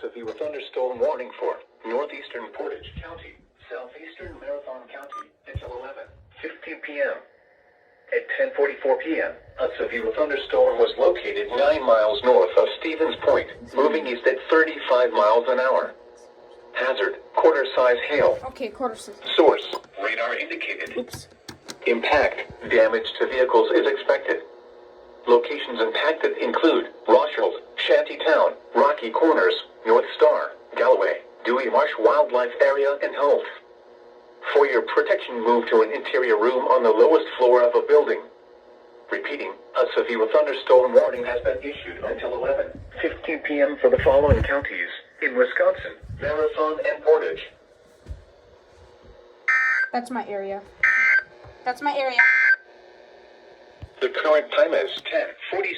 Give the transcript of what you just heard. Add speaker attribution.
Speaker 1: severe thunderstorm warning for northeastern Portage County, southeastern Marathon County until 11:15 p.m. At 10:44 p.m., a severe thunderstorm was located 9 miles north of Stevens Point, moving east at 35 miles an hour. Hazard, quarter-size hail.
Speaker 2: Okay, quarter-size.
Speaker 1: Source, radar indicated.
Speaker 2: Oops.
Speaker 1: Impact, damage to vehicles is expected. Locations impacted include Rothschild, Shantytown, Rocky Corners, North Star, Galloway, Dewey Marsh Wildlife Area, and Holt. For your protection, move to an interior room on the lowest floor of a building. Repeating, a severe thunderstorm warning has been issued until 11:15 p.m. for the following counties in Wisconsin, Marathon, and Portage.
Speaker 2: That's my area. That's my area.
Speaker 1: The current time is 10:40